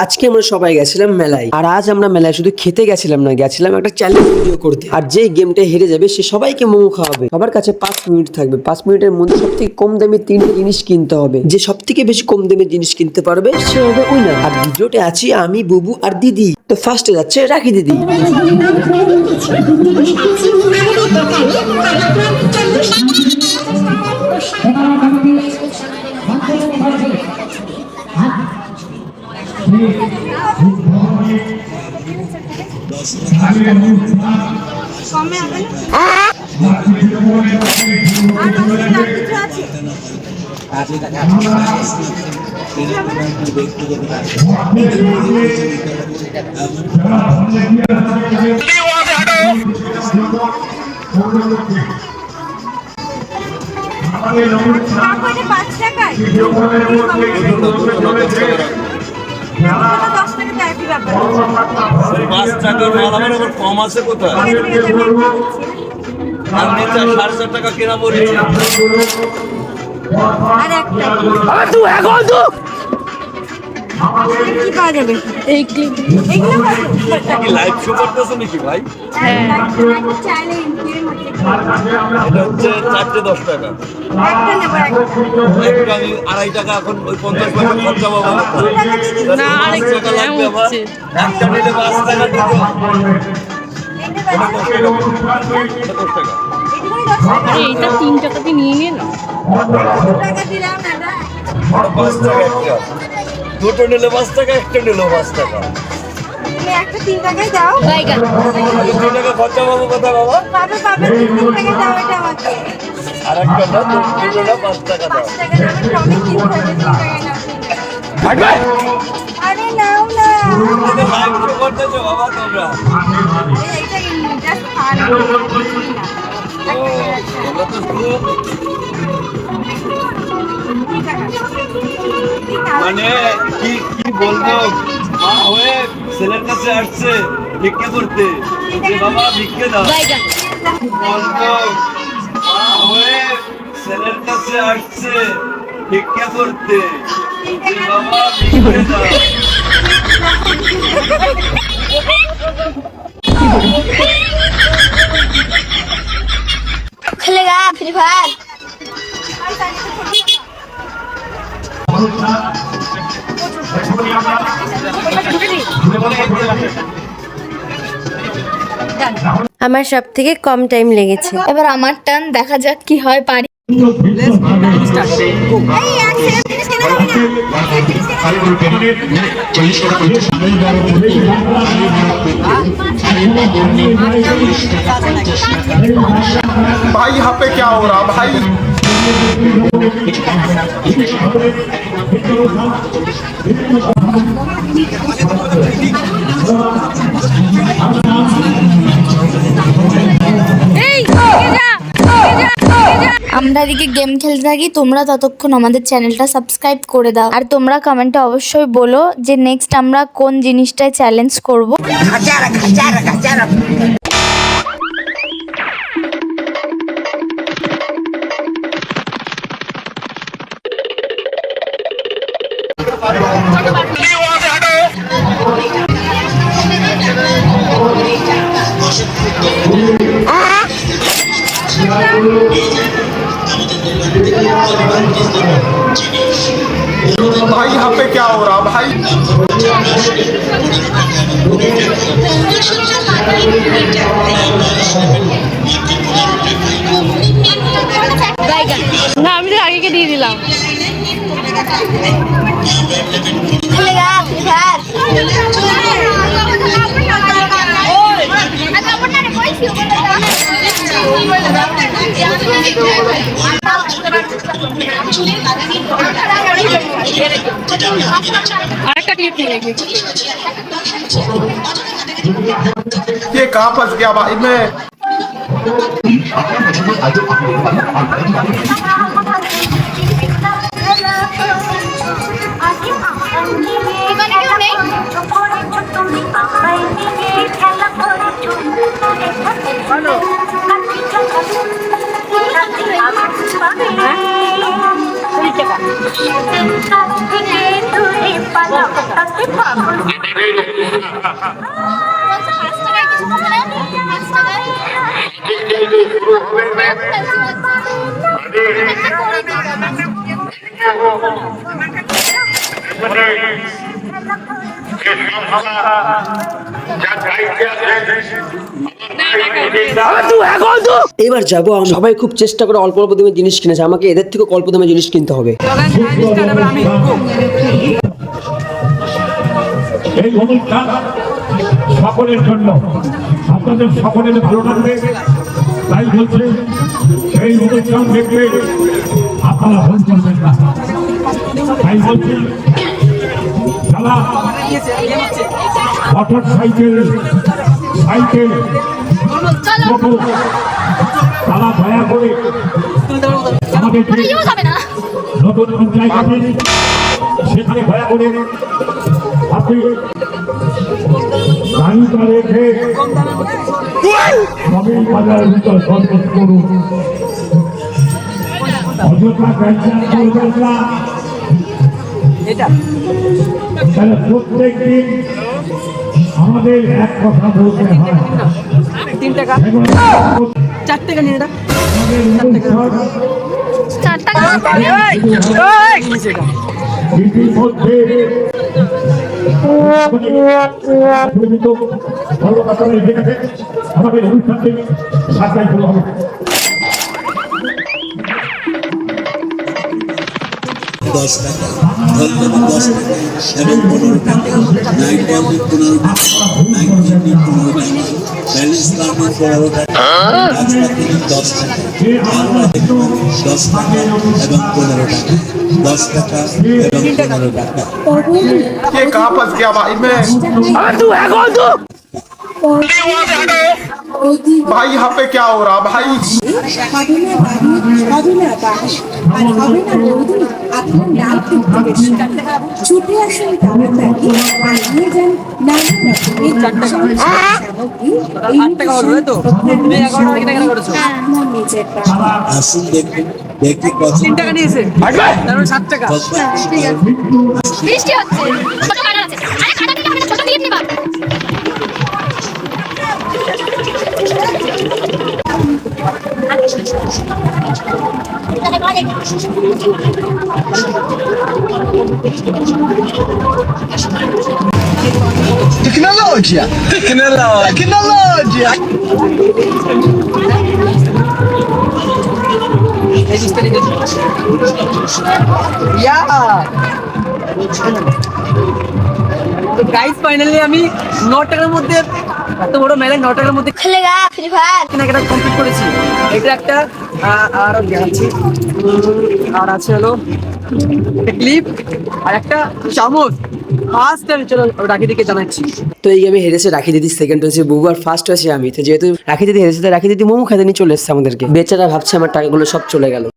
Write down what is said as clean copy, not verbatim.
আজকে আমরা সবাই গেছিলাম মেলায়, আর আজ আমরা মেলায় শুধু খেতে গেছিলাম না, গেছিলাম একটা চ্যালেঞ্জ ভিডিও করতে। আর যে গেমটা হেরে যাবে সে সবাইকে মোমো খাওয়াবে। সবার কাছে 5 মিনিট থাকবে, 5 মিনিটের মধ্যে সব থেকে কম দামে 3টে জিনিস কিনতে হবে। যে সব থেকে বেশি কম দামে জিনিস কিনতে পারবে সে হবে উইনার। আর ভিডিওতে আছি আমি, বুবু আর দিদি। তো ফার্স্টে যাচ্ছে রাখি দিদি। কম আছে কোথায়? আমি 4.5 টাকা কেনা পড়েছি। কি পাওয়া যাবে? এই ক্লিপ কি লাইভ শো করতেছো নাকি ভাই? হ্যাঁ, এটা হচ্ছে 4টে 10 টাকা। একটা নেবো, একটা আমি 2.5 টাকা, এখন ওই 50 টাকা খরচা পাবো না, আরেকটা টাকা লাগবে আমার। হচ্ছে। একটা নিলে 5 টাকা দিত। এটা 10 টাকা। এটা 10 টাকা। আরে এইটা 3 টাকাতে নিয়ে নে না। এটা 5 টাকা একটা। দুটো নিলে 5 টাকা, একটা নিলেও 5 টাকা। তুমি একটা 3 টাকায় দাও। বাইগান 2 টাকা খরচা পাবো কোথায় বাবা? পাবে 3 টাকায় দাও এটা আমাকে। আর একটা না, দুটো না 5 টাকা দাও। 5 টাকা দাও, টমেটো 3 টাকায় নাও। আরে নাও না। এটা লাইভ শো করতেছো বাবা তোমরা? এইটা জাস্ট ফান। তোমরা তো খুব মানে কি কি বলবো, মা হয়ে ছেলের কাছে আসছে ভিক্ষে করতে, যে বাবা ভিক্ষে দাও। বলবো মা হয়ে ছেলের কাছে আসছে ভিক্ষে করতে, যে বাবা ভিক্ষে দাও। खेलेगा फ्री फायर। আমার সব থেকে কম টাইম লেগেছে। এবার আমার টার্ন, দেখা যাক কি হয় পারি। भाई यहाँ पे क्या हो रहा भाई? আমরা এদিকে গেম খেলতে থাকি, তোমরা ততক্ষণ আমাদের চ্যানেলটা সাবস্ক্রাইব করে দাও। আর তোমরা কমেন্টে অবশ্যই বলো যে নেক্সট আমরা কোন জিনিসটায় চ্যালেঞ্জ করব। भाई यहाँ पे क्या हो रहा भाई? না, আমি তো আগেকে দিয়ে দিলাম। खेलेगा फ्री फायर। আরেকটা ক্লিপ নিয়ে গেছি। ये कहाँ फंस गया भाई मैं? টাকা। এবার যাবো সবাই খুব চেষ্টা করে অল্প অল্প দামে জিনিস কিনেছে, আমাকে এদের থেকে অল্প দামে জিনিস কিনতে হবে। এই অনুষ্ঠান সকলের জন্য, আপনাদের সকলের ভালো লাগবে তাই বলছে এই অনুষ্ঠান দেখতে আপনারা ভুল করবেন না। তাই বলছি যারা মোটর সাইকেল টোটো তারা দয়া করে আমাদের নতুন পঞ্চায়েত আছে সেখানে দয়া করে আপনি গাড়িটা রেখে সবাই বাজারের ভিতর সরবত করুন, অযথা ক্যান্সার করবেন না। তাহলে প্রত্যেক দিন আমাদের এক কথা বলতে হয়। ইতিমধ্যে আমাদের অনুষ্ঠানটি সাজাই শুরু হবে। दस टाका धन्यवाद 10 টাকা এবং 15 টাকা নাইট বলটি 15 টাকা নাইট বলটি 15 টাকা ব্যালেন্স কার্ডে 15 টাকা রাজপাতি 10 টাকা আমরা দেখুন 10 টাকা এবং 15 টাকা 10 টাকা এবং 15 টাকা ये कहाँ फंस गया भाई मैं भाई यहाँ पे क्या हो रहा भाई ছুটে আসুন তাড়াতাড়ি আর নিয়ে যান নানা আসুন দেখুন দেখতে কত টাকা নিয়েছে 7 টাকা বৃষ্টি হচ্ছে ছোট কাটা আছে আরে কাটা দিলে হবে না ছোট দিয়ে নিবা Tecnologia! Tecnologia! তো গাইস ফাইনালি আমি 9 টাকার মধ্যে এত বড় মেলায় 9 টাকার মধ্যে খেলেগা ফ্রি ফায়ার কেনাকাটা কমপ্লিট করেছি। এটা একটা আর আছে আর আছে হলো একটা ক্লিপ আর একটা চামচ। ফার্স্ট টাইম চলো রাখি দিকে জানাচ্ছি। তো এই গেমে হেরেছে রাখি দিদি, সেকেন্ড হয়েছে বুবু আর ফার্স্ট হয়েছে আমি। তো যেহেতু রাখি দিদি হেরেছে, রাখি দিদি মোমো খেতে নিয়ে চলে এসেছে আমাদেরকে। বেচারা ভাবছে আমার টাকাগুলো সব চলে গেল।